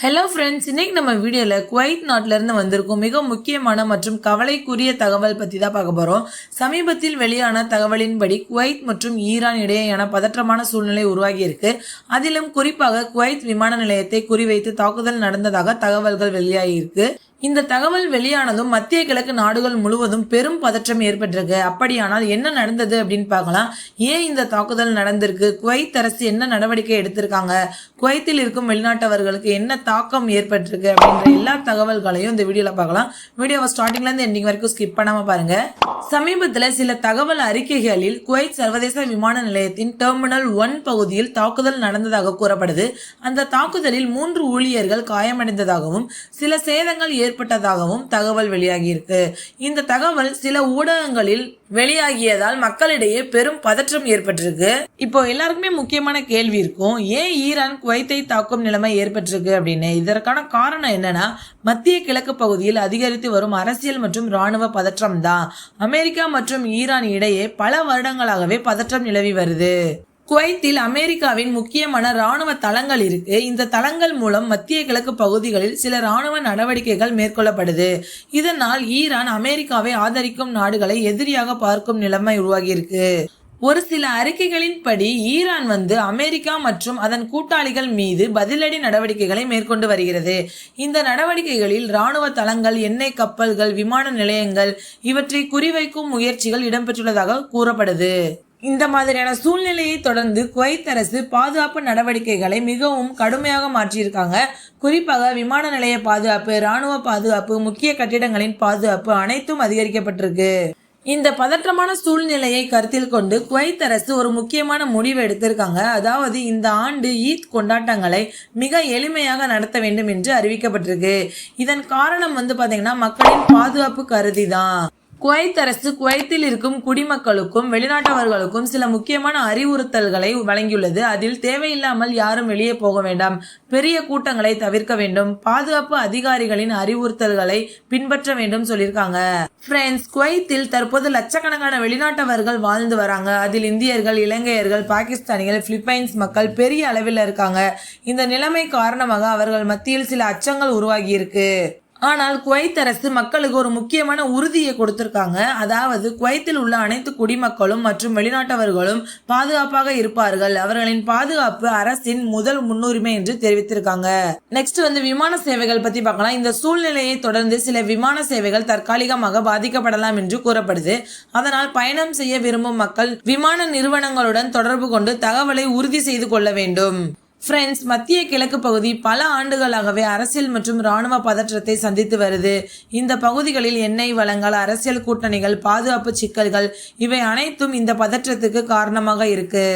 Hello friends, இன்னைக்கு நம்ம வீடியோவில் குவைத் நாட்டிலிருந்து வந்திருக்கும் மிக முக்கியமான மற்றும் கவலைக்குரிய தகவல் பற்றி தான் பார்க்க போகிறோம். சமீபத்தில் வெளியான தகவலின்படி குவைத் மற்றும் ஈரான் இடையேயான பதற்றமான சூழ்நிலை உருவாகியிருக்கு. அதிலும் குறிப்பாக குவைத் விமான நிலையத்தை குறிவைத்து தாக்குதல் நடந்ததாக தகவல்கள் வெளியாகியிருக்கு. இந்த தகவல் வெளியானதும் மத்திய கிழக்கு நாடுகள் முழுவதும் பெரும் பதற்றம் ஏற்பட்டிருக்கு. அப்படியானால் என்ன நடந்தது அப்படின்னு பார்க்கலாம். ஏன் இந்த தாக்குதல் நடந்திருக்கு, குவைத் அரசு என்ன நடவடிக்கை எடுத்திருக்காங்க, குவைத்தில் இருக்கும் வெளிநாட்டவர்களுக்கு என்ன தாக்கம் ஏற்பட்டிருக்கு அப்படின்ற எல்லா தகவல்களையும் இந்த வீடியோல பார்க்கலாம். வீடியோவை ஸ்டார்டிங்ல இருந்து எண்டிங் வரைக்கும் ஸ்கிப் பண்ணாம பாருங்க. சமீபத்தில் சில தகவல் அறிக்கைகளில் குவைத் சர்வதேச விமான நிலையத்தின் டெர்மினல் 1 பகுதியில் தாக்குதல் நடந்ததாக கூறப்படுது. அந்த தாக்குதலில் 3 ஊழியர்கள் காயமடைந்ததாகவும் சில சேதங்கள் ஏற்பட்டதாகவும் தகவல் வெளியாகியிருக்கு. இந்த தகவல் சில ஊடகங்களில் வெளியாகியதால் மக்களிடையே பெரும் பதற்றம் ஏற்பட்டிருக்கு. இப்போ எல்லாருக்குமே முக்கியமான கேள்வி இருக்கும், ஏன் ஈரான் குவைத்தை தாக்கும் நிலைமை ஏற்பட்டிருக்கு அப்படின்னு. இதற்கான காரணம் என்னன்னா, மத்திய கிழக்கு பகுதியில் அதிகரித்து வரும் அரசியல் மற்றும் இராணுவ பதற்றம் தான். அமெரிக்கா மற்றும் ஈரான் இடையே பல வருடங்களாகவே பதற்றம் நிலவி வருது. குவைத்தில் அமெரிக்காவின் முக்கியமான இராணுவ தளங்கள் இருக்கு. இந்த தளங்கள் மூலம் மத்திய கிழக்கு பகுதிகளில் சில இராணுவ நடவடிக்கைகள் மேற்கொள்ளப்படுது. இதனால் ஈரான் அமெரிக்காவை ஆதரிக்கும் நாடுகளை எதிரியாக பார்க்கும் நிலைமை உருவாகியிருக்கு. ஒரு சில அறிக்கைகளின்படி ஈரான் அமெரிக்கா மற்றும் அதன் கூட்டாளிகள் மீது பதிலடி நடவடிக்கைகளை மேற்கொண்டு வருகிறது. இந்த நடவடிக்கைகளில் இராணுவ தளங்கள், எண்ணெய் கப்பல்கள், விமான நிலையங்கள் இவற்றை குறிவைக்கும் முயற்சிகள் இடம்பெற்றுள்ளதாக கூறப்படுது. இந்த மாதிரியான சூழ்நிலையை தொடர்ந்து குவைத் அரசு பாதுகாப்பு நடவடிக்கைகளை மிகவும் கடுமையாக மாற்றியிருக்காங்க. குறிப்பாக விமான நிலைய பாதுகாப்பு, இராணுவ பாதுகாப்பு, முக்கிய கட்டிடங்களின் பாதுகாப்பு அனைத்தும் அதிகரிக்கப்பட்டிருக்கு. இந்த பதற்றமான சூழ்நிலையை கருத்தில் கொண்டு குவைத் அரசு ஒரு முக்கியமான முடிவு எடுத்திருக்காங்க. அதாவது இந்த ஆண்டு ஈத் கொண்டாட்டங்களை மிக எளிமையாக நடத்த வேண்டும் என்று அறிவிக்கப்பட்டிருக்கு. இதன் காரணம் பாத்தீங்கன்னா மக்களின் பாதுகாப்பு கருதி தான். குவைத் அரசு குவைத்தில் இருக்கும் குடிமக்களுக்கும் வெளிநாட்டவர்களுக்கும் சில முக்கியமான அறிவுறுத்தல்களை வழங்கியுள்ளது. அதில் தேவையில்லாமல் யாரும் வெளியே போக வேண்டாம், பெரிய கூட்டங்களை தவிர்க்க வேண்டும், பாதுகாப்பு அதிகாரிகளின் அறிவுறுத்தல்களை பின்பற்ற வேண்டும் சொல்லியிருக்காங்க. ஃப்ரெண்ட்ஸ், குவைத்தில் தற்போது லட்சக்கணக்கான வெளிநாட்டவர்கள் வாழ்ந்து வராங்க. அதில் இந்தியர்கள், இலங்கையர்கள், பாகிஸ்தானிகள், பிலிப்பைன்ஸ் மக்கள் பெரிய அளவில் இருக்காங்க. இந்த நிலைமை காரணமாக அவர்கள் மத்தியில் சில அச்சங்கள் உருவாகி இருக்கு. ஆனால் குவைத் அரசு மக்களுக்கு ஒரு முக்கியமான உறுதியை கொடுத்திருக்காங்க. அதாவது குவைத்தில் உள்ள அனைத்து குடிமக்களும் மற்றும் வெளிநாட்டவர்களும் பாதுகாப்பாக இருப்பார்கள். அவர்களின் பாதுகாப்பு அரசின் முதல் முன்னுரிமை என்று தெரிவித்திருக்காங்க. நெக்ஸ்ட் விமான சேவைகள் பத்தி பார்க்கலாம். இந்த சூழ்நிலையை தொடர்ந்து சில விமான சேவைகள் தற்காலிகமாக பாதிக்கப்படலாம் என்று கூறப்படுது. அதனால் பயணம் செய்ய விரும்பும் மக்கள் விமான நிறுவனங்களுடன் தொடர்பு கொண்டு தகவலை உறுதி செய்து கொள்ள வேண்டும். ஃப்ரெண்ட்ஸ், மத்திய கிழக்கு பகுதி பல ஆண்டுகளாகவே அரசியல் மற்றும் இராணுவ பதற்றத்தை சந்தித்து வருது. இந்த பகுதிகளில் எண்ணெய் வளங்கள், அரசியல் கூட்டணிகள், பாதுகாப்பு சிக்கல்கள் இவை அனைத்தும் இந்த பதற்றத்துக்கு காரணமாக இருக்கு.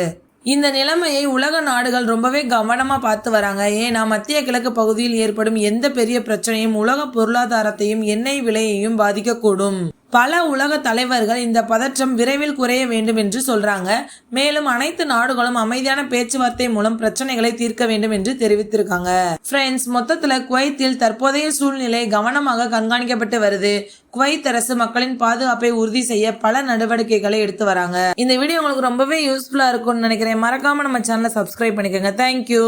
இந்த நிலைமையை உலக நாடுகள் ரொம்பவே கவனமா பார்த்து வராங்க. ஏன்னா மத்திய கிழக்கு பகுதியில் ஏற்படும் எந்த பெரிய பிரச்சனையும் உலக பொருளாதாரத்தையும் எண்ணெய் விலையையும் பாதிக்கக்கூடும். பல உலக தலைவர்கள் இந்த பதற்றம் விரைவில் குறைய வேண்டும் என்று சொல்றாங்க. மேலும் அனைத்து நாடுகளும் அமைதியான பேச்சுவார்த்தை மூலம் பிரச்சனைகளை தீர்க்க வேண்டும் என்று தெரிவித்திருக்காங்க. ஃப்ரெண்ட்ஸ், மொத்தத்துல குவைத்தில் தற்போதைய சூழ்நிலை கவனமாக கண்காணிக்கப்பட்டு வருது. குவைத் அரசு மக்களின் பாதுகாப்பை உறுதி செய்ய பல நடவடிக்கைகளை எடுத்து வராங்க. இந்த வீடியோ உங்களுக்கு ரொம்பவே யூஸ்ஃபுல்லா இருக்கும்னு நினைக்கிறேன். மறக்காம நம்ம சேனலை சப்ஸ்கிரைப் பண்ணிக்கோங்க. தேங்க்யூ.